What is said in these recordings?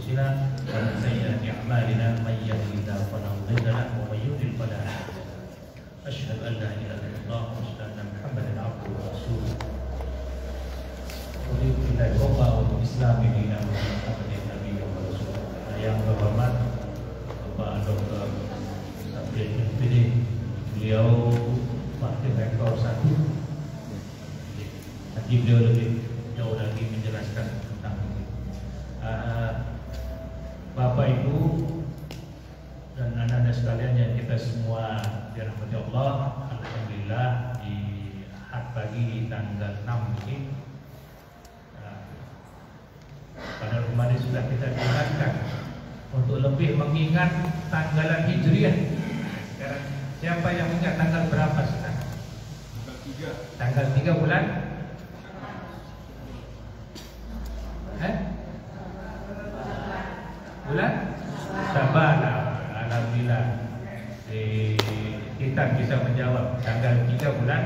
أنفسنا ومن سيئات أعمالنا من يهده الله فلا مضل له ومن يضلل فلا هادي له أشهد أن لا إله إلا الله وأشهد أن محمدا عبده ورسوله Raditu billahi wa Islam ini Muhammadin Nabi wa Rasul. Yang terhormat Bapak Dr. Sabri MPD, beliau Wakil Rektor 1. Nanti beliau lebih jauh lagi menjelaskan tentang ini. Bapak Ibu dan anak-anak sekalian yang kita semua dirahmati Allah, alhamdulillah di Ahad pagi tanggal 6 ini pada kemarin sudah kita ingatkan untuk lebih mengingat tanggalan Hijriah. Sekarang siapa yang ingat tanggal berapa sekarang? Tanggal 3 bulan? Bulan? Sabar. Alhamdulillah. Kita bisa menjawab tanggal 3 bulan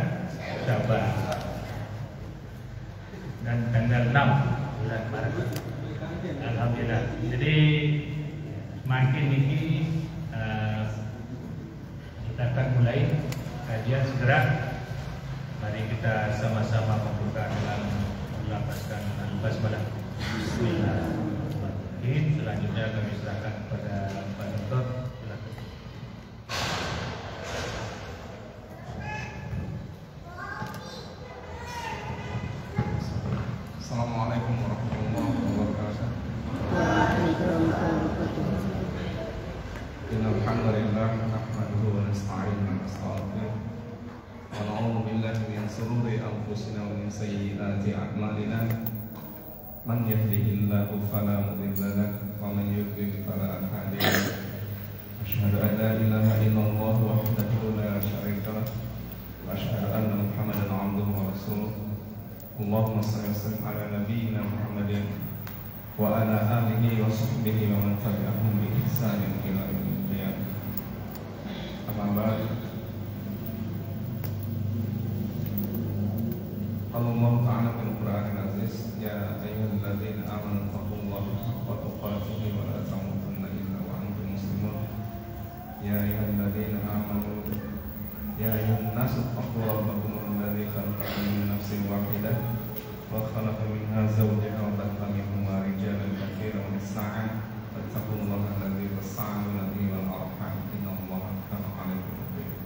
Sabar dan tanggal 6 bulan Maret. Alhamdulillah. Jadi makin ini kita akan mulai kajian segera. Mari kita sama-sama membuka dengan melafazkan al-basmalah. Bismillahirrahmanirrahim. Selanjutnya kami serahkan kepada Pak Dr. Silakan. Assalamualaikum warahmatullahi wabarakatuh. Innal hamdalillah nahmaduhu wa nasta'inuhu wa nastaghfiruh wa na'udzu billahi min shururi anfusina wa min sayyiati a'malina. Man yahdihillahu fala mudilla lahu wa man yudlil fala hadiya lahu. Asyhadu an la ilaha illallah wahdahu la syarika lahu wa asyhadu anna Muhammadan 'abduhu wa rasuluh. Allahumma salli wa sallim ala nabiyyina Muhammadin wa ala alihi wa sahbihi wa man tabi'ahum bi ihsanin ila yaumil qiyamah. Amma ba'd. Allah Ta'ala fil Qur'anil Aziz, ya ayyuhalladzina amanu taqullaha haqqa tuqatih wa la tamutunna illa wa antum muslimun. Ya ayyuhalladzina amanu ya ayyuhan nasu taqu rabbakum alladzi khalaqakum min nafsin wahidah wa khalaqa minha zawjaha wa batha minhuma rijalan katsiran wa nisaa'a wattaqullaha alladzi tasaaluna bihi wal arham innallaha kana 'alaykum raqiba.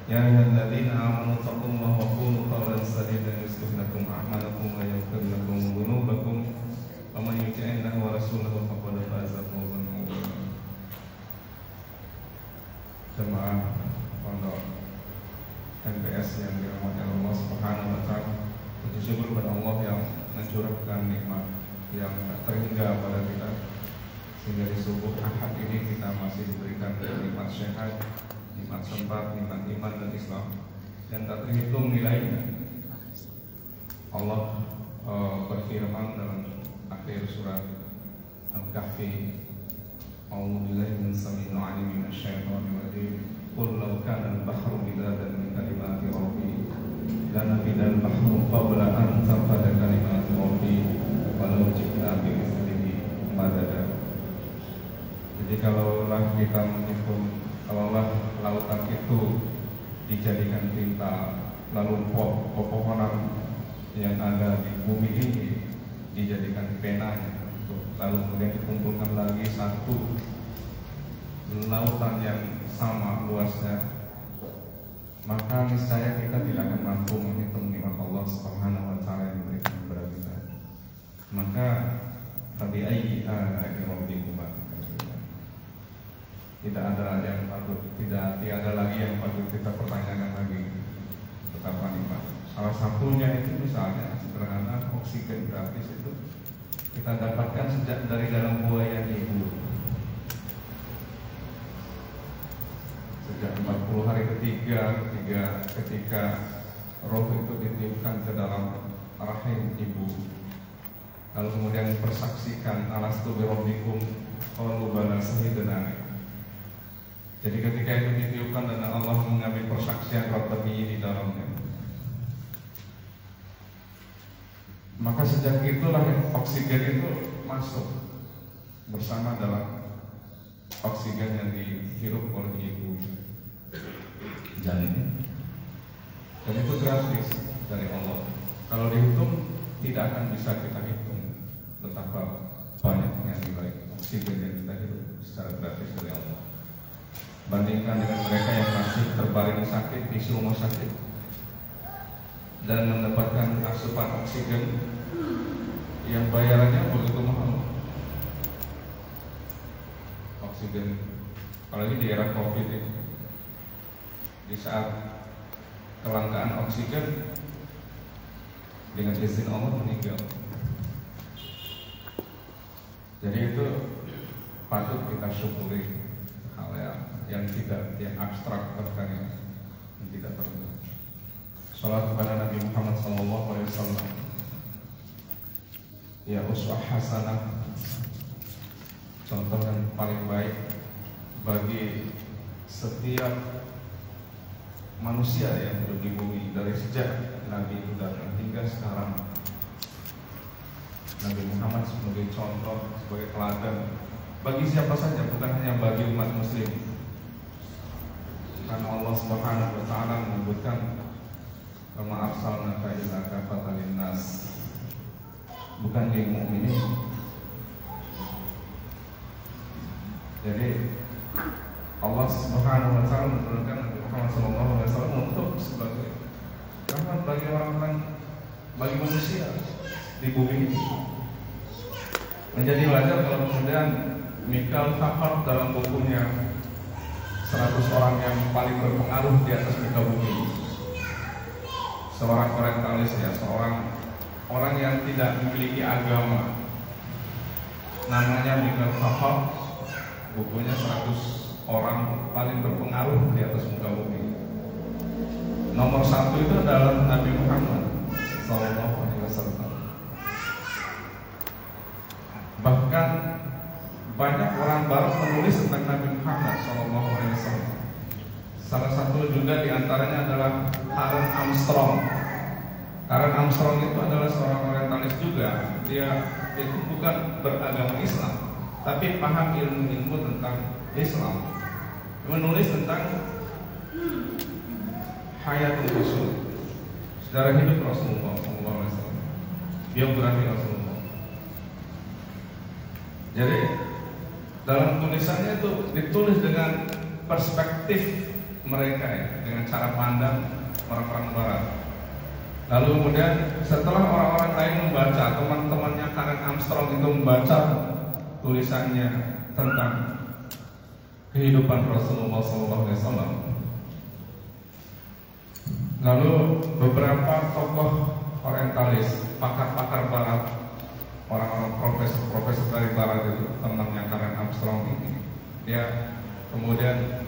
Ya ayyuhalladzina amanu taqullaha wa qulu qawlan sadidan yuslih lakum a'malakum wa yaghfir lakum dhunubakum wa man yuti'illaha wa rasulahu faqad faza fawzan 'azima. Jemaah pondok MPS yang dirahmati Allah Subhanahu wa Ta'ala, puji syukur kepada Allah yang mencurahkan nikmat yang tak terhingga pada kita, sehingga di subuh Ahad ini kita masih diberikan nikmat sehat, nikmat sempat, nikmat iman dan Islam yang tak terhitung nilainya. Allah berfirman dalam akhir surat Al-Kahfi, A'udzu billahi minasy samii'il 'aliim minasyaitonir rajiim. Qul law kana al-bahru midadan li kalimati rabbi lanafida al-bahru qabla an tanfada kalimatu rabbi walau ji'na bi mithlihi madada. Jadi kalaulah kita menghitung, kalaulah lautan itu dijadikan tinta, lalu pepohonan yang ada di bumi ini dijadikan penanya, lalu kemudian dikumpulkan lagi satu lautan yang sama luasnya, maka niscaya kita tidak akan mampu menghitung nikmat Allah Subhanahu wa Ta'ala yang diberikan kepada kita. Maka fabi ayyi ala'i rabbikuma tukadziban. Tidak ada yang patut, tidak ada lagi yang patut kita pertanyakan lagi betapa nikmat. Salah satunya itu misalnya sederhana, oksigen gratis itu kita dapatkan sejak dari dalam buaya ibu. Sejak 40 hari ketika roh itu ditiupkan ke dalam rahim ibu, lalu kemudian persaksikan alastu bi rabbikum qalu bala shahidna. Jadi ketika itu ditiupkan dan Allah mengambil persaksian Rabbi di dalamnya, Maka sejak itulah oksigen itu masuk bersama dalam oksigen yang dihirup oleh ibu janin. Dan itu gratis dari Allah. Kalau dihitung tidak akan bisa kita hitung betapa banyaknya nilai oksigen yang kita hirup secara gratis dari Allah. Bandingkan dengan mereka yang masih terbaring sakit di rumah sakit dan mendapatkan asupan oksigen yang bayarannya begitu mahal. Oksigen, apalagi di era COVID ini, di saat kelangkaan oksigen, dengan izin Allah meninggal. Jadi itu patut kita syukuri, hal yang tidak, yang abstrak bahkan yang tidak terlihat. Salat kepada Nabi Muhammad SAW, ya uswah hasanah, contoh yang paling baik bagi setiap manusia yang hidup di bumi dari sejak Nabi itu datang hingga sekarang. Nabi Muhammad sebagai contoh, sebagai teladan bagi siapa saja, bukan hanya bagi umat muslim. Karena Allah Subhanahu wa taala menyebutkan kama arsalnaka illa kafatan linnas, bukan lil mukminin. Jadi Allah Subhanahu wa taala menurunkan Nabi Muhammad SAW untuk sebagai rahmat bagi orang-orang, bagi manusia di bumi ini. Menjadi wajar kalau kemudian Michael Fahad dalam bukunya 100 orang yang paling berpengaruh di atas muka bumi, seorang orientalis, ya, seorang orang yang tidak memiliki agama, namanya Michael Fahad, bukunya 100 orang paling berpengaruh di atas muka bumi. Nomor 1 itu adalah Nabi Muhammad SAW. Bahkan banyak orang barat menulis tentang Nabi Muhammad SAW. Salah satu juga diantaranya adalah Karen Armstrong. Karen Armstrong itu adalah seorang orientalis juga. Dia itu bukan beragama Islam, tapi paham ilmu-ilmu tentang Islam. Menulis tentang hayatul Rasul, sejarah hidup Rasulullah SAW, biografi Rasulullah. Jadi dalam tulisannya itu ditulis dengan perspektif mereka, ya, dengan cara pandang orang-orang Barat. Lalu kemudian setelah orang-orang lain membaca, teman-temannya Karen Armstrong itu membaca tulisannya tentang kehidupan Rasulullah SAW. Lalu beberapa tokoh orientalis, pakar-pakar Barat, orang-orang profesor dari Barat itu, temannya Karen Armstrong ini, dia kemudian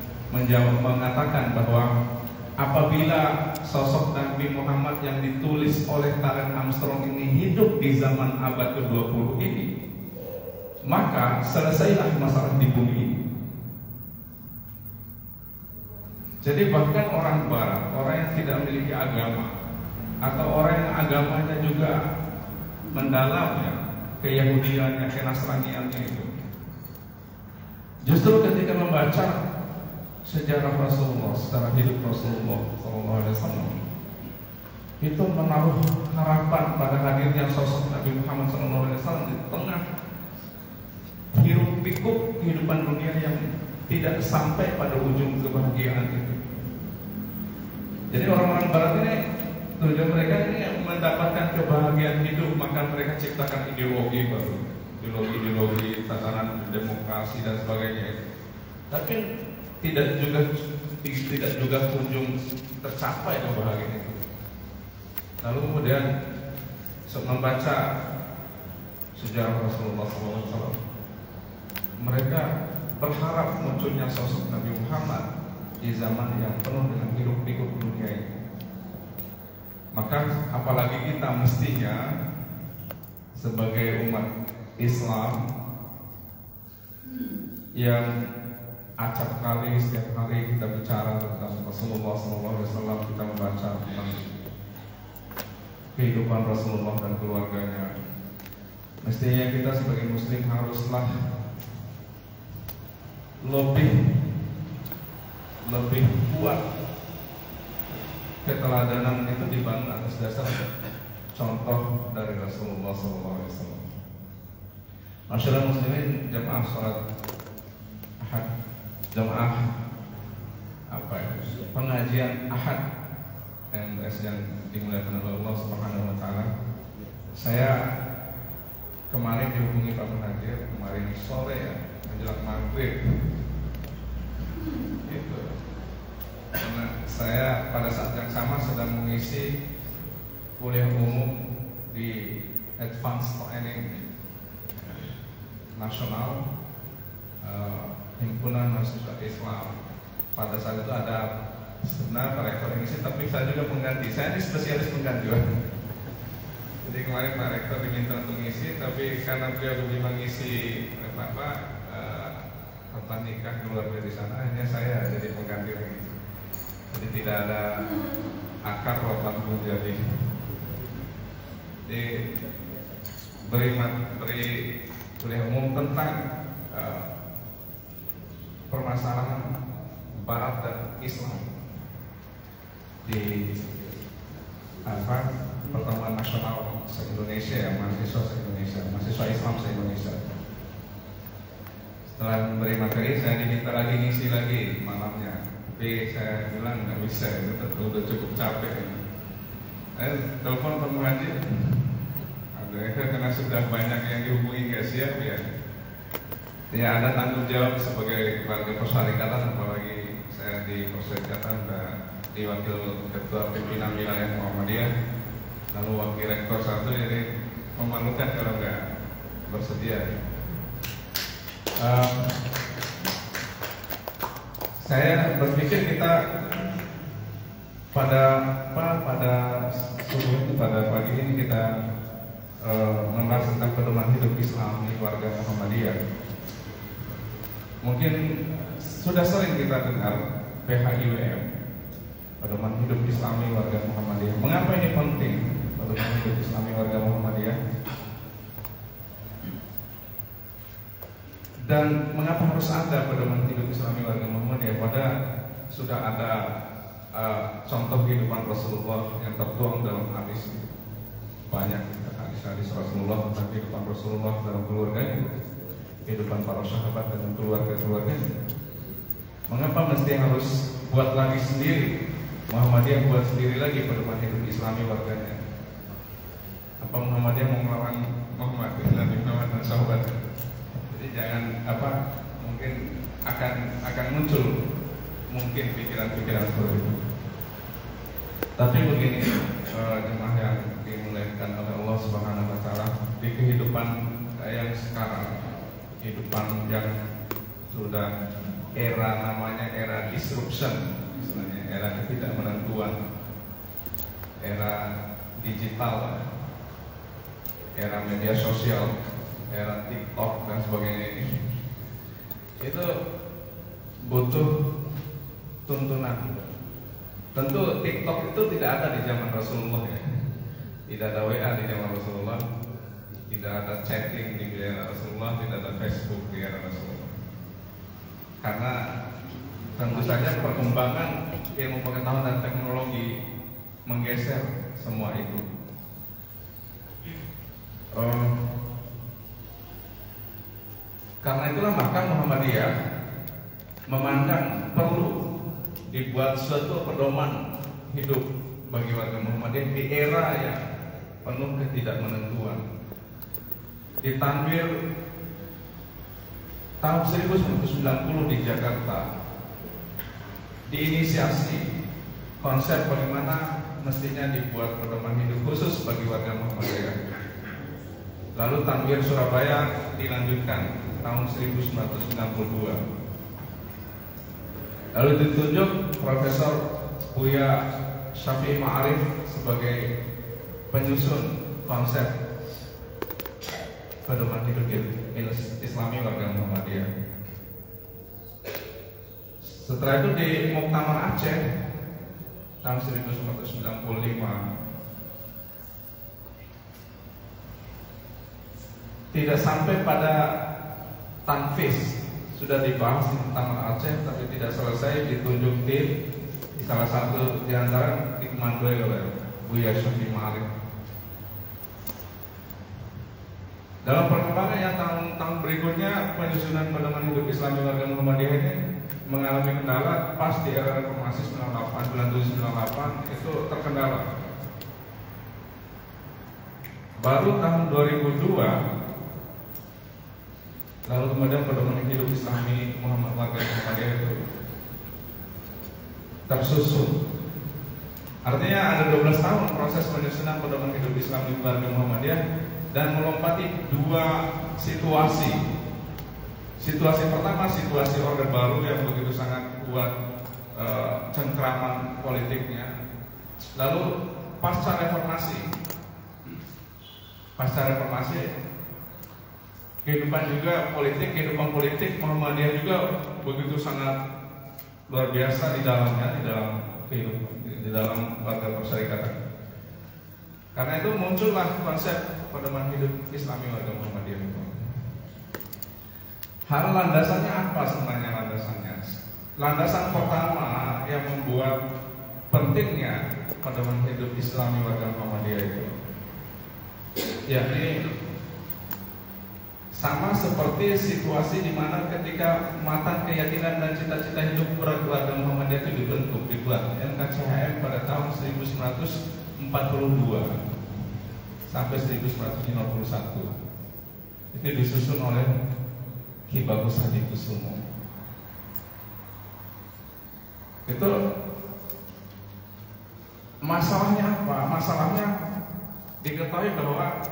mengatakan bahwa apabila sosok Nabi Muhammad yang ditulis oleh Karen Armstrong ini hidup di zaman abad ke-20 ini, maka selesailah masalah di bumi ini. Jadi bahkan orang Barat, orang yang tidak memiliki agama, atau orang yang agamanya juga mendalam, ya, keyahudiannya, kenasraniannya itu, justru ketika membaca sejarah Rasulullah, sejarah hidup Rasulullah SAW, itu menaruh harapan pada hadirnya sosok Nabi Muhammad SAW di tengah hiruk pikuk kehidupan dunia yang tidak sampai pada ujung kebahagiaan itu. Jadi orang-orang Barat ini, tujuan mereka ini mendapatkan kebahagiaan hidup, maka mereka ciptakan ideologi baru, ideologi tatanan demokrasi dan sebagainya. Tapi tidak juga kunjung tercapai kebahagiaan itu. Lalu kemudian membaca sejarah Rasulullah SAW, mereka berharap munculnya sosok Nabi Muhammad di zaman yang penuh dengan hiruk-pikuk dunia ini. Maka apalagi kita mestinya sebagai umat Islam yang acap kali setiap hari kita bicara tentang Rasulullah SAW, kita membaca tentang kehidupan Rasulullah dan keluarganya. Mestinya kita sebagai muslim haruslah lebih kuat. Keteladanan itu dibangun atas dasar contoh dari Rasulullah SAW. Masyarakat muslimin, jamaah sholat Ahad, jamaah pengajian Ahad MTS yang dimuliakan oleh Allah Subhanahu wa taala. Saya kemarin dihubungi Pak Muhajir, kemarin sore ya, menjelang maghrib. Gitu. Karena saya pada saat yang sama sedang mengisi kuliah umum di Advanced Training Nasional Himpunan Mahasiswa Islam. Pada saat itu ada sebenarnya Pak Rektor yang ngisi, tapi saya juga pengganti. Saya ini spesialis pengganti. Jadi kemarin Pak Rektor diminta untuk ngisi, tapi karena beliau lebih mengisi tentang nikah keluarga di sana, hanya saya jadi pengganti lagi. Jadi tidak ada akar rotan menjadi. Jadi beri kuliah umum tentang permasalahan Barat dan Islam di pertemuan nasional se-Indonesia, mahasiswa se-Indonesia, mahasiswa Islam se-Indonesia. Setelah memberi materi, saya diminta lagi ngisi lagi malamnya, tapi saya bilang nggak bisa, itu udah cukup capek. Telepon Pak Muhajir, karena sudah banyak yang dihubungi nggak siap ya. Ya ada tanggung jawab sebagai keluarga persyarikatan, apalagi saya di persyarikatan di wakil ketua pimpinan wilayah Muhammadiyah, lalu wakil rektor satu, jadi memalukan kalau nggak bersedia. Saya berpikir kita pada subuh itu, pada pagi ini kita membahas tentang pedoman hidup Islam di keluarga Muhammadiyah. Mungkin sudah sering kita dengar PHIWM, pedoman hidup Islami warga Muhammadiyah. Mengapa ini penting, pedoman hidup Islami warga Muhammadiyah? Dan mengapa harus ada pedoman hidup Islami warga Muhammadiyah? Padahal sudah ada contoh kehidupan Rasulullah yang tertuang dalam hadis. Banyak hadis-hadis Rasulullah tentang kehidupan Rasulullah dalam keluarganya, kehidupan para sahabat dan keluarga-keluarganya. Mengapa mesti harus buat lagi sendiri? Muhammadiyah buat sendiri lagi pedoman hidup Islami warganya. Apa Muhammadiyah mau melawan Muhammad dan Muhammad dan sahabat? Jadi jangan mungkin akan muncul mungkin pikiran-pikiran seperti itu. Tapi begini, jemaah yang dimuliakan oleh Allah Subhanahu wa taala, di kehidupan yang sekarang, kehidupan yang sudah namanya era disruption, misalnya era ketidakmenentuan, era digital, era media sosial, era TikTok dan sebagainya ini, itu butuh tuntunan. Tentu TikTok itu tidak ada di zaman Rasulullah ya. Tidak ada WA di zaman Rasulullah, tidak ada chatting di era Rasulullah, tidak ada Facebook di era Rasulullah. Karena tentu saja perkembangan ilmu pengetahuan dan teknologi menggeser semua itu. Karena itulah maka Muhammadiyah memandang perlu dibuat suatu pedoman hidup bagi warga Muhammadiyah di era yang penuh ketidakmenentuan. Di Tanwir tahun 1990 di Jakarta diinisiasi konsep bagaimana mestinya dibuat pedoman hidup khusus bagi warga Muhammadiyah. Lalu Tanwir Surabaya dilanjutkan tahun 1992. Lalu ditunjuk Profesor Buya Syafi'i Ma'arif sebagai penyusun konsep pedoman hidup Islami warga Muhammadiyah. Setelah itu di Muktamar Aceh tahun 1995 tidak sampai pada tanfis. Sudah dibahas tentang Aceh tapi tidak selesai, ditunjuk tim. Salah satu di antara dikemandoi oleh Buya Syafi'i Ma'arif. Dalam perkembangan yang tahun-tahun berikutnya, penyusunan pedoman hidup Islami warga Muhammadiyah ini mengalami kendala. Pas di era reformasi 97-98 itu terkendala. Baru tahun 2002 lalu kemudian pedoman hidup Islami warga Muhammadiyah itu tersusun. Artinya ada 12 tahun proses penyusunan pedoman hidup Islami warga Muhammadiyah dan melompati dua situasi. Situasi pertama, situasi Orde Baru yang begitu sangat kuat cengkraman politiknya. Lalu pasca reformasi kehidupan politik Muhammadiyah juga begitu sangat luar biasa di dalamnya, di dalam kehidupan, di dalam warga persyarikatan. Karena itu muncullah konsep pedoman hidup Islami warga Muhammadiyah itu. Hal landasannya apa sebenarnya landasannya? Landasan pertama yang membuat pentingnya pedoman hidup Islami warga Muhammadiyah itu, yakni sama seperti situasi di mana ketika matang keyakinan dan cita-cita hidup warga Muhammadiyah itu dibuat NKCHM pada tahun 1942 sampai 1951. Itu disusun oleh Ki Bagus Hadikusumo. Itu masalahnya apa? Masalahnya diketahui bahwa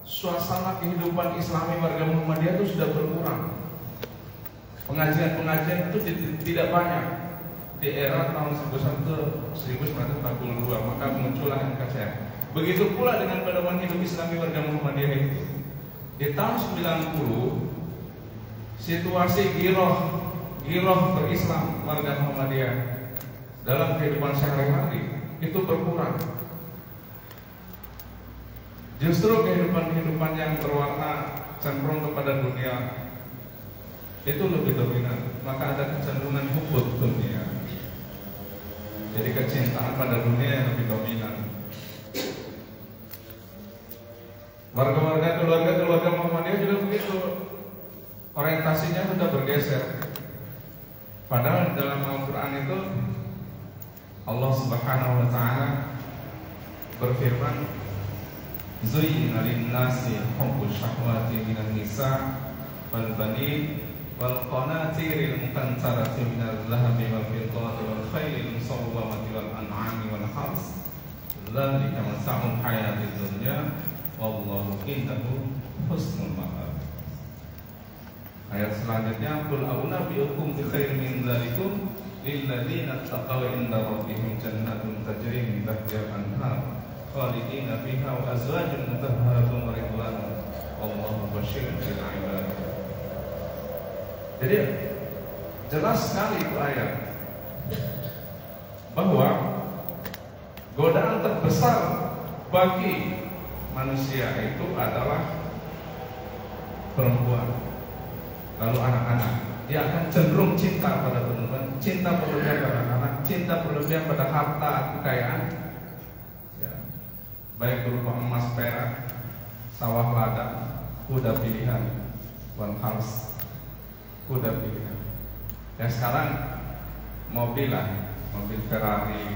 suasana kehidupan Islami warga Muhammadiyah itu sudah berkurang. Pengajian-pengajian itu tidak banyak di era tahun 1942, maka muncullah NKCHM. Begitu pula dengan pedoman hidup Islami warga Muhammadiyah itu. Di tahun 90 situasi giroh berislam warga Muhammadiyah dalam kehidupan sehari-hari itu berkurang. Justru kehidupan yang berwarna cenderung kepada dunia itu lebih dominan. Maka ada kecenderungan hubud dunia. Jadi kecintaan pada dunia yang lebih dominan. Keluarga Muhammadiyah juga begitu. Orientasinya sudah bergeser. Padahal dalam Al-Quran itu Allah Subhanahu wa Ta'ala berfirman, Zuyyina lin-nasi hubbus syahwati minan nisa wal banin wal qanatiril muqantarati minal dhahabi wal fiddati wal khaylil musawwamati wal an'ami wal hars dzalika mata'ul hayatid dunya wallahu indahu husnul ma'ab. Ayat selanjutnya, qul a'unabbi'ukum bi khairin min dzalikum lil ladzina taqaw inda rabbihim jannatun tajri min tahtiha al-anhar khalidina fiha wa azwajun mutahharatun wa ridwanun wallahu basyirun bil ibad. Jadi jelas sekali itu ayat bahwa godaan terbesar bagi manusia itu adalah perempuan, lalu anak-anak. Dia akan cenderung cinta pada perempuan, cinta berlebihan pada anak, cinta berlebihan pada harta kekayaan, baik berupa emas, perak, sawah ladang, kuda pilihan, wan hals, kuda pilihan. Ya sekarang mobil lah, mobil Ferrari,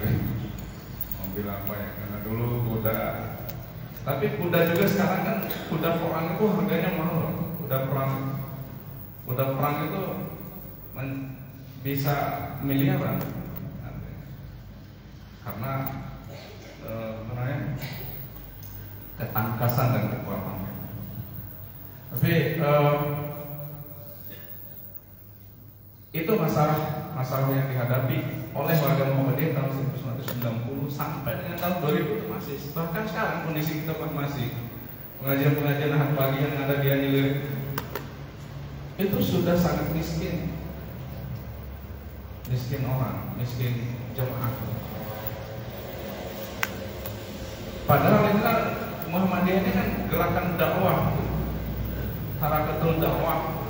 mobil apa ya? Karena dulu kuda, tapi kuda juga sekarang kan kuda perang itu harganya mahal. Kuda perang itu bisa miliaran, karena ketangkasan dan kekuatannya. Tapi itu masalah yang dihadapi oleh warga Muhammadiyah tahun 1990 sampai dengan tahun 2000 itu masih. Bahkan sekarang kondisi kita masih pengajian ahad pagi yang ada di Anilir itu sudah sangat miskin orang, miskin jemaah. Padahal ini kan Muhammadiyah ini kan gerakan dakwah, Harakatul Dakwah.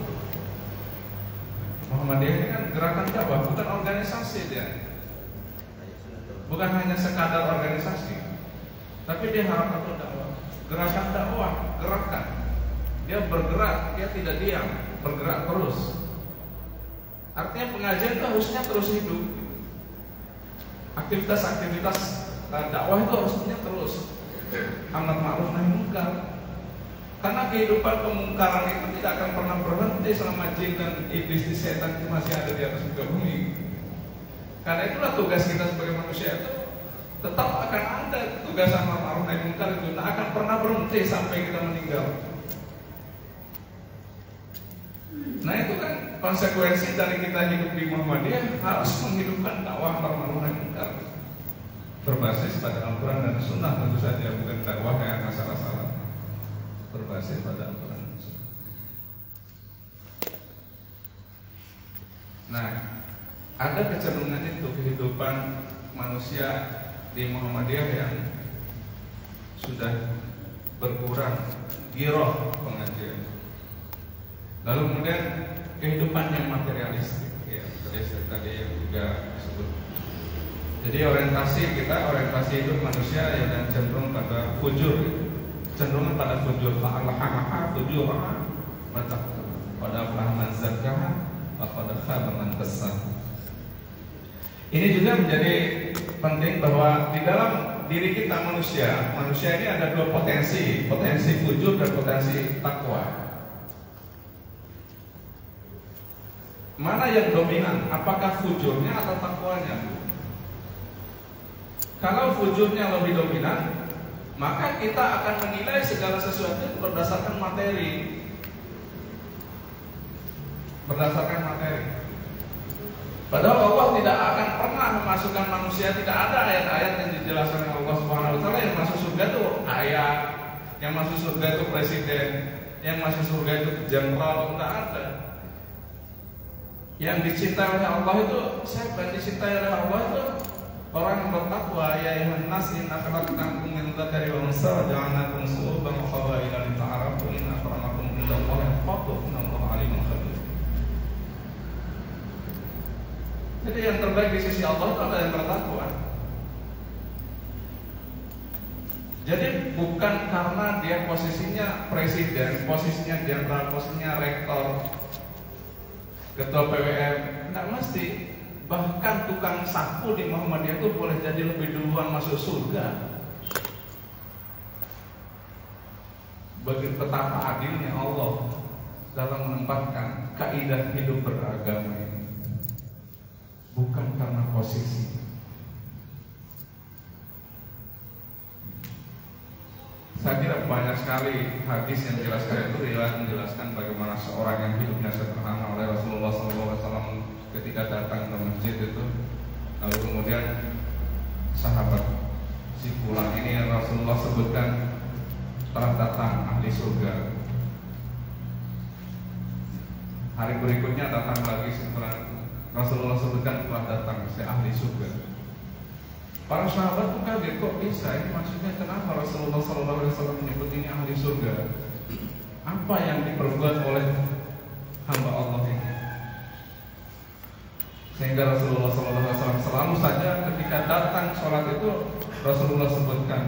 Muhammadiyah ini kan gerakan dakwah, bukan organisasi dia. Bukan hanya sekadar organisasi, tapi dia harakatul dakwah, gerakan dakwah, gerakan. Dia bergerak, dia tidak diam, bergerak terus. Artinya pengajian itu harusnya terus hidup. Aktivitas-aktivitas dakwah itu harusnya terus. Amar ma'ruf nahi munkar. Karena kehidupan kemungkaran itu tidak akan pernah berhenti selama jin dan iblis di setan itu masih ada di atas muka bumi. Karena itulah tugas kita sebagai manusia itu tetap akan ada tugas amar ma'ruf nahi munkar itu tidak akan pernah berhenti sampai kita meninggal. Nah itu kan konsekuensi dari kita hidup di Muhammadiyah, harus menghidupkan dakwah amar ma'ruf nahi munkar berbasis pada Al-Quran dan Sunnah, tentu saja bukan dakwah yang asal-asalan, berbasis pada Al-Quran dan Sunnah. Nah, ada kecenderungan itu kehidupan manusia di Muhammadiyah yang sudah berkurang giroh pengajian. Lalu kemudian kehidupan yang materialistik, ya tadi yang juga disebut. Jadi orientasi hidup manusia yang cenderung pada fujur, cenderung pada fujur. Fa'alaha fujur, pada fahman zakah, pada fahman kesah. Ini juga menjadi penting bahwa di dalam diri kita manusia ini ada dua potensi fujur dan potensi takwa. Mana yang dominan? Apakah fujurnya atau takwanya? Kalau fujurnya lebih dominan, maka kita akan menilai segala sesuatu berdasarkan materi. Padahal Allah tidak akan pernah memasukkan manusia, tidak ada ayat-ayat yang dijelaskan oleh Allah Subhanahu wa taala yang masuk surga itu ayat, yang masuk surga itu presiden, yang masuk surga itu jenderal, tidak ada. Yang dicintai oleh Allah itu siapa? Yang dicintai oleh Allah itu orang yang bertakwa. Ya ayyuhan nas inna khalaqnakum min dzakari wa unsa wa ja'alnakum syu'uban wa qabaila lita'arafu inna akramakum indallahi atqakum innallaha alimun khabir. Jadi yang terbaik di sisi Allah itu adalah yang bertakwa. Jadi bukan karena dia posisinya presiden, posisinya jenderal, posisinya rektor, ketua PWM, tidak mesti. Bahkan tukang sapu di Muhammadiyah itu boleh jadi lebih duluan masuk surga. Bagi betapa adilnya Allah dalam menempatkan kaidah hidup beragama ini, bukan karena posisi. Saya kira banyak sekali hadis yang menjelaskan itu, riwayat menjelaskan bagaimana seorang yang hidupnya sederhana oleh Rasulullah SAW ketika datang ke masjid itu, lalu kemudian sahabat si fulan ini yang Rasulullah sebutkan telah datang ahli surga. Hari berikutnya datang lagi si fulan, Rasulullah sebutkan telah datang si ahli surga. Para sahabat tuh kaget, kok bisa? Ini maksudnya kenapa Rasulullah SAW menyebut ini ahli surga? Apa yang diperbuat oleh hamba Allah ini? Sehingga Rasulullah SAW selalu saja ketika datang sholat itu Rasulullah sebutkan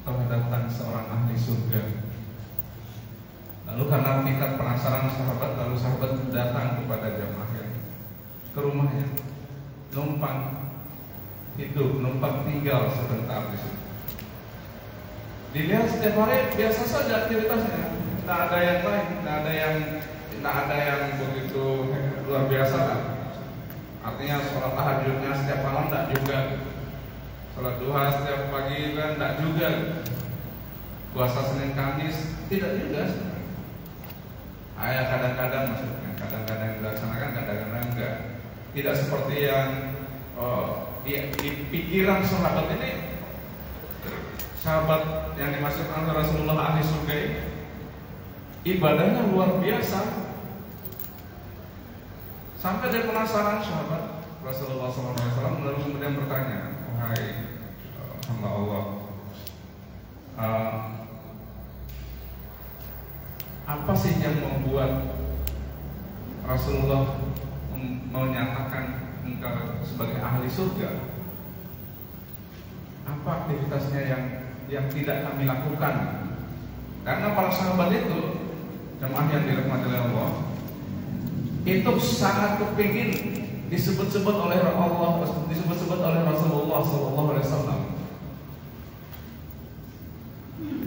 telah datang seorang ahli surga. Lalu karena tingkat penasaran sahabat, lalu sahabat datang kepada jamaahnya, ke rumahnya, numpang hidup, numpang tinggal sebentar di situ. Dilihat setiap hari biasa saja aktivitasnya, tidak ada yang lain, tidak ada yang begitu luar biasa kan. Artinya sholat tahajudnya setiap malam tidak juga, sholat duha setiap pagi kan tidak juga, puasa Senin Kamis tidak juga. Kadang-kadang maksudnya, kadang-kadang dilaksanakan, kadang-kadang enggak. Tidak seperti yang di pikiran sahabat ini, sahabat yang dimaksudkan Rasulullah ahli surga ini, ibadahnya luar biasa. Sampai dia penasaran sahabat Rasulullah SAW, lalu kemudian bertanya, wahai hamba Allah, apa sih yang membuat Rasulullah menyatakan engkau sebagai ahli surga? Apa aktivitasnya yang tidak kami lakukan? Karena para sahabat itu, jemaah yang dirahmati oleh Allah, itu sangat kepingin disebut-sebut oleh Allah, disebut-sebut oleh Rasulullah SAW.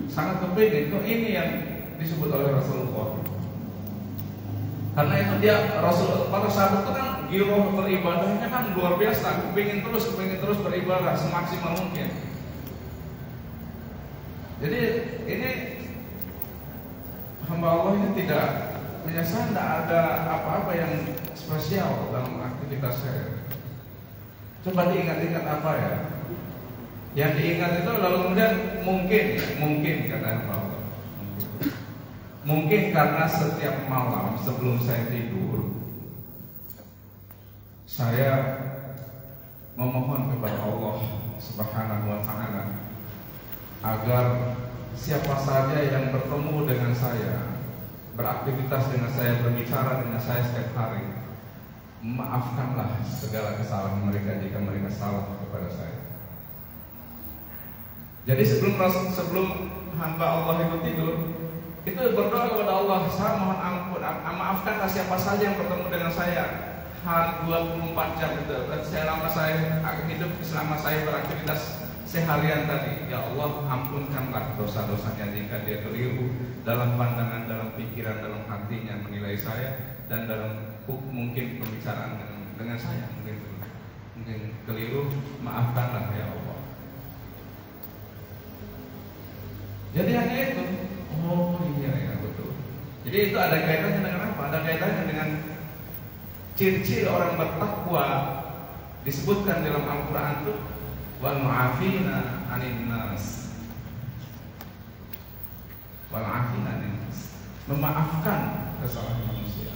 Sangat kepingin, kok ini yang disebut oleh Rasulullah. Karena itu dia para sahabat itu kan giroh beribadahnya kan luar biasa, kepingin terus beribadah semaksimal mungkin. Jadi ini hamba Allah ini tidak menyesal, tidak ada apa-apa yang spesial dalam aktivitas saya. Coba diingat-ingat apa ya? Yang diingat itu lalu kemudian mungkin kata hamba Allah. Mungkin karena setiap malam sebelum saya tidur, saya memohon kepada Allah Subhanahu wa Ta'ala agar siapa saja yang bertemu dengan saya, beraktivitas dengan saya, berbicara dengan saya setiap hari, maafkanlah segala kesalahan mereka jika mereka salah kepada saya. Jadi sebelum hamba Allah itu tidur, itu berdoa kepada Allah, saya mohon ampun, maafkanlah siapa saja yang bertemu dengan saya hari 24 jam itu, selama saya hidup, selama saya beraktivitas seharian tadi. Ya Allah, ampunkanlah dosa-dosanya jika dia keliru dalam pandangan, dalam pikiran, dalam hatinya menilai saya, dan dalam mungkin pembicaraan dengan saya mungkin keliru, maafkanlah ya Allah. Jadi hanya itu. Oh iya ya betul. Jadi itu ada kaitannya dengan apa? Ada kaitannya dengan ciri-ciri orang bertakwa. Disebutkan dalam Al-Quran itu wal mu'afina 'anil nas. Wal 'afina 'anil nas. Memaafkan kesalahan manusia.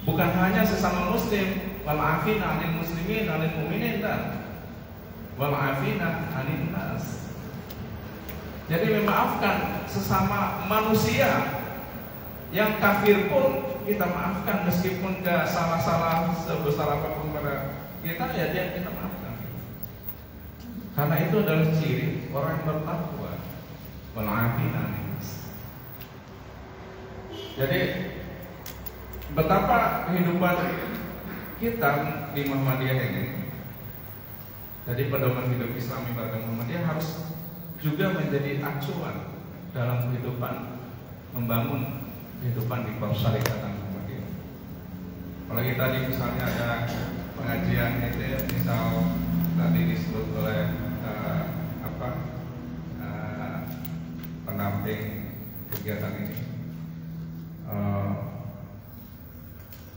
Bukan hanya sesama muslim, wal 'afina 'anil muslimin 'anil mu'minin, dan wal 'afina 'anil nas. Jadi memaafkan sesama manusia. Yang kafir pun kita maafkan, meskipun dia salah-salah sebesar apapun pada kita, ya dia kita maafkan. Karena itu adalah ciri orang yang bertakwa. Wal-'afina. Jadi betapa kehidupan kita di Muhammadiyah ini, jadi pedoman hidup Islami pada Muhammadiyah harus juga menjadi acuan dalam kehidupan, membangun kehidupan di persyarikatan Muhammadiyah. Apalagi tadi misalnya ada pengajian itu, misal tadi disebut oleh pendamping kegiatan ini,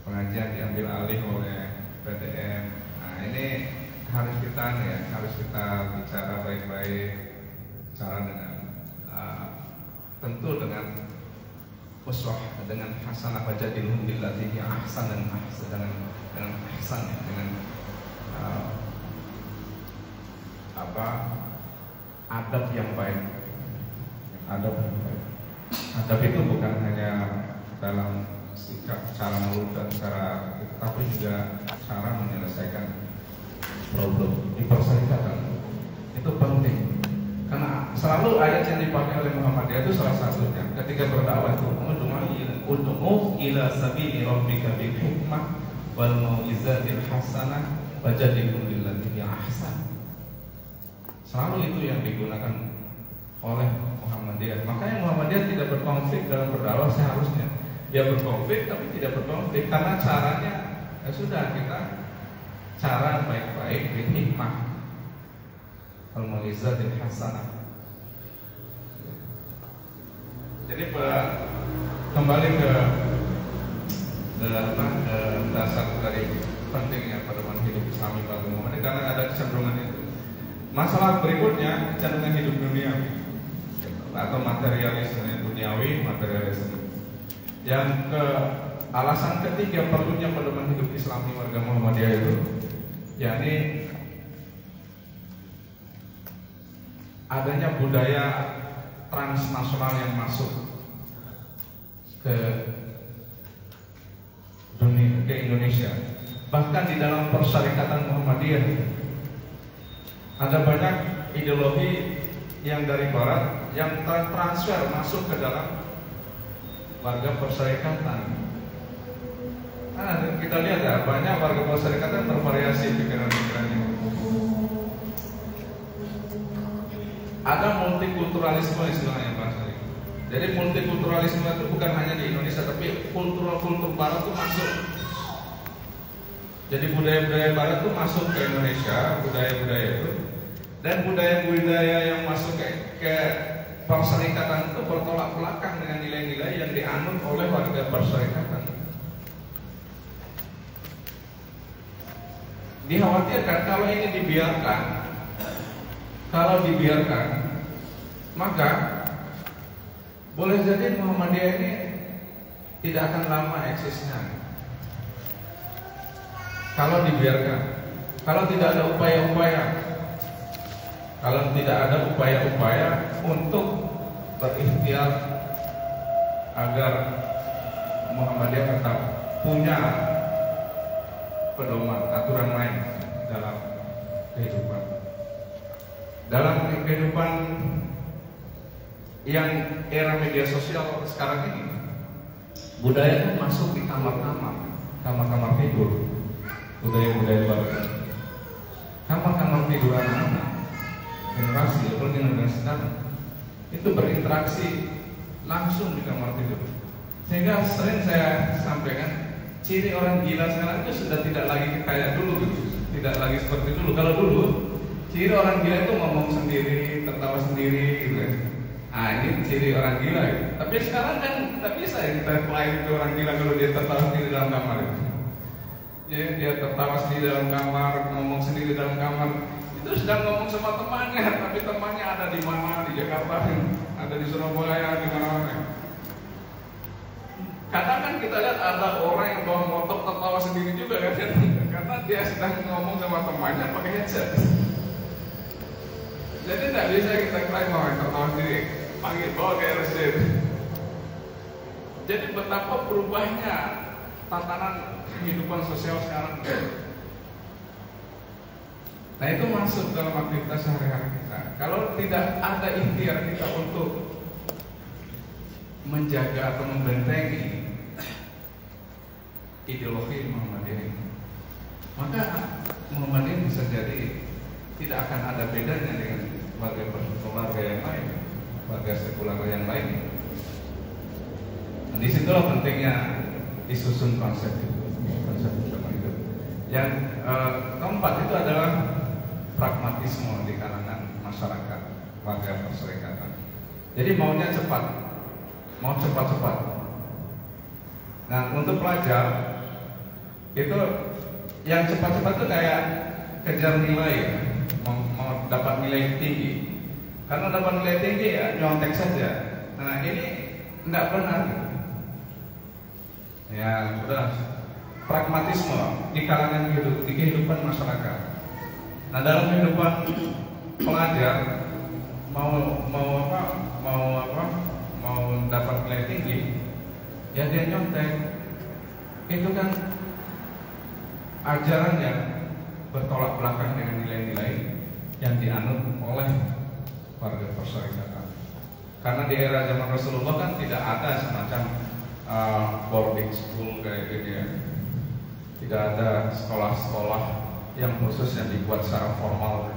pengajian diambil alih oleh PDM. Nah ini harus kita bicara baik-baik, cara dengan tentu dengan uswah, dengan hasanah, wajadilhum billati hiya ahsan, dengan ahsan, dengan adab yang baik. Adab itu bukan hanya dalam sikap, cara mulut dan cara, tapi juga cara menyelesaikan problem di persyarikatan. Itu penting. Karena selalu ayat yang dipakai oleh Muhammadiyah itu salah satunya ketika berdakwah itu, ud'u ila sabili rabbika bil hikmah wal mau'izatil hasanah wajadilhum billati hiya ahsan. Selalu itu yang digunakan oleh Muhammadiyah. Makanya Muhammadiyah tidak berkonflik dalam berdakwah seharusnya. Dia berkonflik tapi tidak berkonflik karena caranya ya sudah, kita cara baik-baik bil hikmah al-mau'izatil hasanah. Jadi kembali ke dasar dari pentingnya pedoman hidup Islami bagi Muhammad, karena ada kecenderungan itu. Masalah berikutnya kecenderungan hidup duniawi atau materialisme duniawi, materialisme. Yang alasan ketiga perlunya pedoman hidup Islami warga Muhammadiyah itu, yakni adanya budaya transnasional yang masuk. ke dunia, ke Indonesia. Bahkan di dalam Persyarikatan Muhammadiyah ada banyak ideologi yang dari barat yang transfer masuk ke dalam warga persyarikatan. Nah, kita lihat ya, banyak warga persyarikatan bervariasi pikiran-pikirannya. Ada multikulturalisme istilahnya bahasa. Jadi multikulturalisme itu bukan hanya di Indonesia, tapi kultur barat itu masuk. Jadi budaya-budaya barat itu masuk ke Indonesia, budaya-budaya itu, dan budaya-budaya yang masuk ke persyarikatan itu bertolak belakang dengan nilai-nilai yang dianut oleh warga persyarikatan. Dikhawatirkan kalau ini dibiarkan, maka boleh jadi Muhammadiyah ini tidak akan lama eksisnya. Kalau dibiarkan, kalau tidak ada upaya untuk berikhtiar agar Muhammadiyah tetap punya pedoman, aturan main dalam kehidupan. Dalam kehidupan yang era media sosial sekarang ini, budaya itu masuk di kamar tidur, budaya baru, kamar tidur anak-anak, generasi sekarang itu berinteraksi langsung di kamar tidur. Sehingga sering saya sampaikan, ciri orang gila sekarang itu sudah tidak lagi kayak dulu, tidak lagi seperti dulu. Kalau dulu ciri orang gila itu ngomong sendiri, tertawa sendiri, gitu kan. Ah, ini ciri orang gila. Ya. Tapi sekarang kan tidak bisa ya kita klaim itu orang gila kalau dia tertawa sendiri dalam kamar. Ya, dia tertawa sendiri dalam kamar, ngomong sendiri dalam kamar. Itu sedang ngomong sama temannya, tapi temannya ada di mana? Di Jakarta, ada di Surabaya, di mana-mana. Kadang kan kita lihat ada orang yang bawa motor tertawa sendiri juga kan, karena dia sedang ngomong sama temannya pakai headset. Jadi tidak bisa kita klaim bahwa tertawa sendiri, panggil bawa ke RSD. Jadi betapa berubahnya tatanan kehidupan sosial sekarang. Nah, itu masuk dalam aktivitas sehari-hari kita. Kalau tidak ada ikhtiar kita untuk menjaga atau membentengi ideologi Muhammadiyah ini, maka Muhammadiyah bisa jadi tidak akan ada bedanya dengan warga yang lain, warga sekuler yang lain. Nah, disitulah pentingnya disusun konsep itu. Yang keempat itu adalah pragmatisme di kalangan masyarakat warga perserikatan. Jadi maunya cepat, mau cepat-cepat. Nah, untuk pelajar itu yang cepat-cepat itu kayak kejar nilai, ya. Mau dapat nilai tinggi. Karena dapat nilai tinggi ya nyontek saja. Nah, ini tidak benar. Ya, sudah. Pragmatisme di kalangan di kehidupan masyarakat. Nah, dalam kehidupan pelajar mau dapat nilai tinggi, ya dia nyontek. Itu kan ajaran yang bertolak belakang dengan nilai-nilai yang dianut oleh warga perserikatan. Karena di era zaman Rasulullah kan tidak ada semacam boarding school kayak gitu ya. Tidak ada sekolah-sekolah yang khusus yang dibuat secara formal.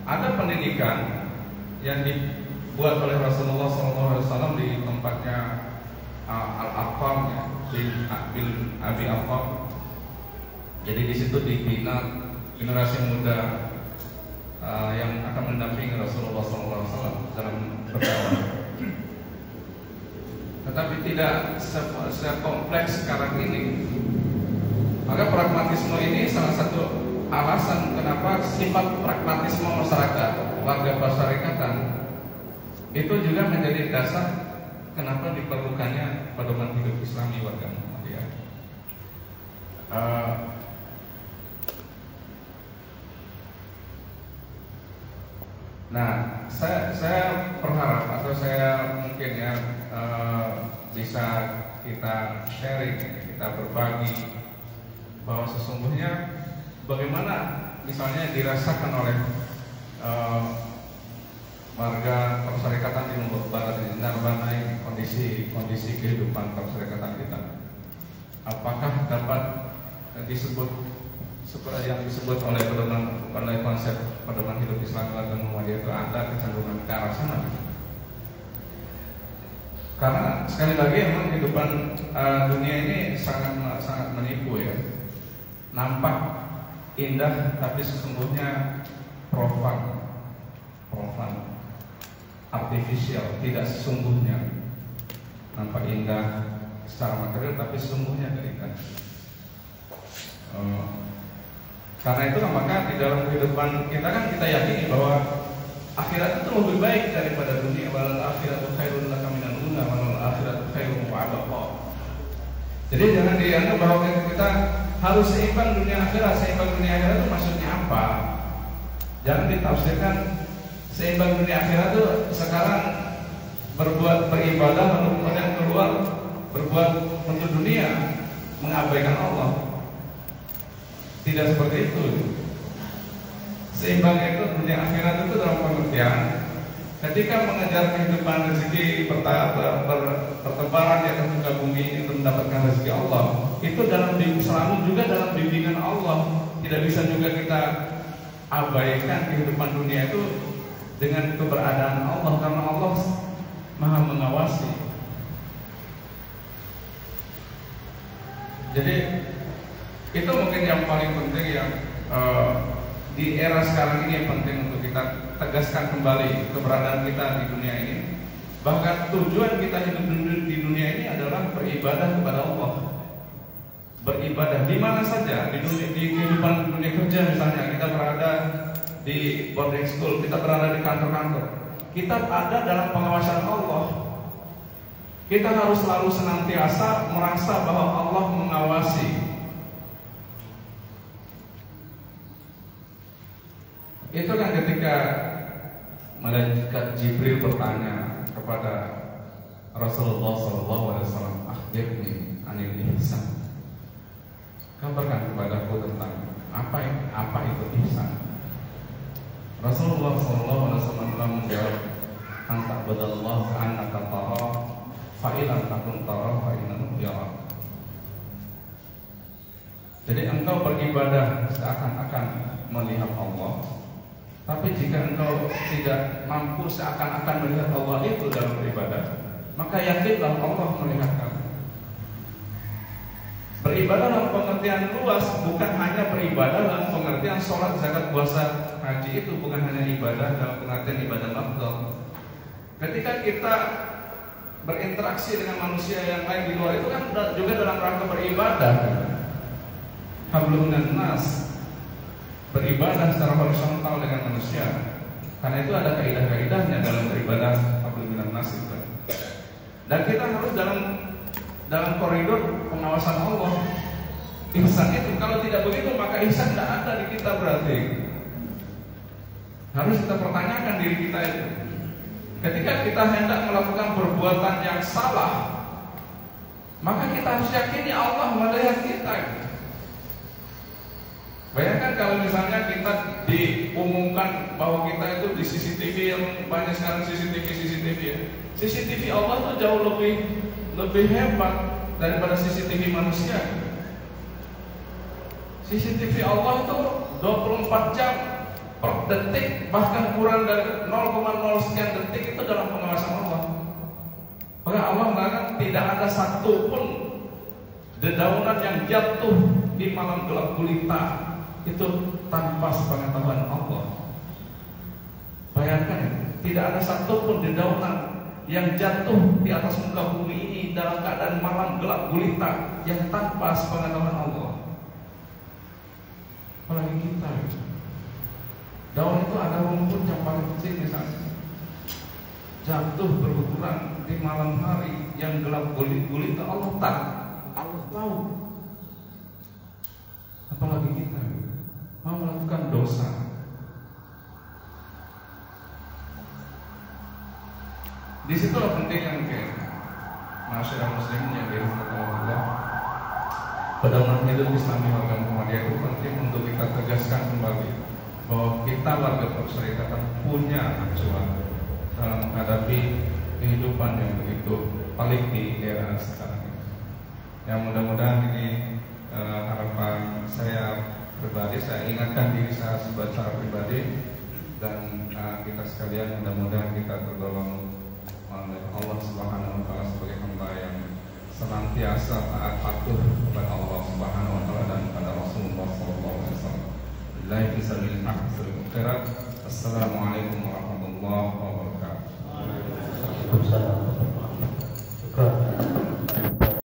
Ada pendidikan yang dibuat oleh Rasulullah SAW di tempatnya Al-Aqam, bin Abi Aqam. Jadi di situ dibina generasi muda yang akan mendampingi Rasulullah SAW dalam berdakwah. Tetapi tidak sekompleks sekarang ini. Maka pragmatisme ini salah satu alasan kenapa sifat pragmatisme masyarakat warga perserikatan itu juga menjadi dasar kenapa diperlukannya pedoman hidup Islami warga Muhammadiyah. Nah, saya berharap atau saya mungkin ya bisa kita sharing, kita berbagi bahwa sesungguhnya bagaimana misalnya dirasakan oleh warga persyarikatan di Lombok Barat ini, Narbana ini, kondisi kehidupan persyarikatan kita. Apakah dapat disebut seperti yang disebut oleh konsep pedoman hidup Islam dan Muhammadiyah itu ada kecenderungan ke arah sana? Karena sekali lagi memang kehidupan dunia ini sangat menipu ya. Nampak indah tapi sesungguhnya profan, artifisial, tidak sesungguhnya. Nampak indah secara material tapi sesungguhnya tidak. Karena itu maka di dalam kehidupan kita kan kita yakini bahwa akhirat itu lebih baik daripada dunia. Wal akhiratu khairun laka minal ula wal akhiratu khairun wa abqa. Jadi jangan dianggap bahwa kita harus seimbang dunia akhirat. Seimbang dunia akhirat itu maksudnya apa? Jangan ditafsirkan seimbang dunia akhirat itu sekarang beribadah lalu kemudian keluar berbuat untuk dunia, mengabaikan Allah. Tidak seperti itu. Seimbang itu dunia akhirat itu dalam pengertian ketika mengejar kehidupan rezeki bertebaran di atas muka bumi ini untuk mendapatkan rezeki Allah, itu selalu juga dalam bimbingan Allah. Tidak bisa juga kita abaikan kehidupan dunia itu dengan keberadaan Allah, karena Allah Maha mengawasi. Jadi itu mungkin yang paling penting yang di era sekarang ini yang penting untuk kita tegaskan kembali keberadaan kita di dunia ini. Bahkan tujuan kita hidup di dunia ini adalah beribadah kepada Allah. Beribadah di mana saja, di kehidupan dunia kerja misalnya, kita berada di boarding school, kita berada di kantor-kantor, kita ada dalam pengawasan Allah. Kita harus selalu senantiasa merasa bahwa Allah mengawasi. Itu kan ketika malaikat Jibril bertanya kepada Rasulullah SAW, akhbirni anil ihsan, kabarkan kepadaku tentang apa itu ihsan. Rasulullah SAW menjawab, anta badallah ka'annaka tarah, fa'ilan takun tarah fa'innahu yarah. Jadi engkau beribadah seakan-akan melihat Allah, tapi jika engkau tidak mampu seakan-akan melihat Allah itu dalam beribadah, maka yakinlah Allah melihat kamu. Beribadah dalam pengertian luas, bukan hanya beribadah dalam pengertian sholat, zakat, puasa, haji, itu bukan hanya ibadah dalam pengertian ibadah lafzah. Ketika kita berinteraksi dengan manusia yang lain di luar itu kan juga dalam rangka beribadah. Hablum minan nas, beribadah secara horizontal dengan manusia. Karena itu ada kaidah-kaidahnya dalam beribadah hablum minan nas itu. Dan kita harus dalam koridor pengawasan Allah. Ihsan itu, kalau tidak begitu maka ihsan tidak ada di kita berarti. Harus kita pertanyakan diri kita itu. Ketika kita hendak melakukan perbuatan yang salah, maka kita harus yakini Allah melihat kita. Bayangkan kalau misalnya kita diumumkan bahwa kita itu di CCTV yang banyak sekarang CCTV ya. CCTV Allah itu jauh lebih hebat daripada CCTV manusia. CCTV Allah itu 24 jam per detik, bahkan kurang dari 0,0 sekian detik itu dalam pengawasan Allah. Maka Allah mengatakan tidak ada satu pun dedaunan yang jatuh di malam gelap gulita itu tanpa sepengetahuan Allah. Bayangkan, tidak ada satu pun dedaunan yang jatuh di atas muka bumi ini dalam keadaan malam gelap gulita yang tanpa sepengetahuan Allah. Apalagi kita, daun itu ada rumput yang paling kecil misalnya, jatuh berguguran di malam hari yang gelap gulita, Allah tahu. Apalagi kita mau melakukan dosa. Disitulah pentingnya mungkin masyarakat muslim yang dirahmati Allah, pada hidup Islami warga Muhammadiyah itu penting untuk kita tegaskan kembali bahwa kita warga persyarikatan punya acuan dalam menghadapi kehidupan yang begitu pelik di era sekarang ini. Yang mudah-mudahan ini harapan saya pribadi, saya ingatkan diri saya secara pribadi, dan kita sekalian mudah-mudahan kita tergolong oleh Allah Subhanahu wa taala sebagai hamba yang senantiasa taat patuh kepada Allah Subhanahu wa taala dan kepada Rasulullah sallallahu alaihi wasallam. Assalamualaikum warahmatullahi wabarakatuh.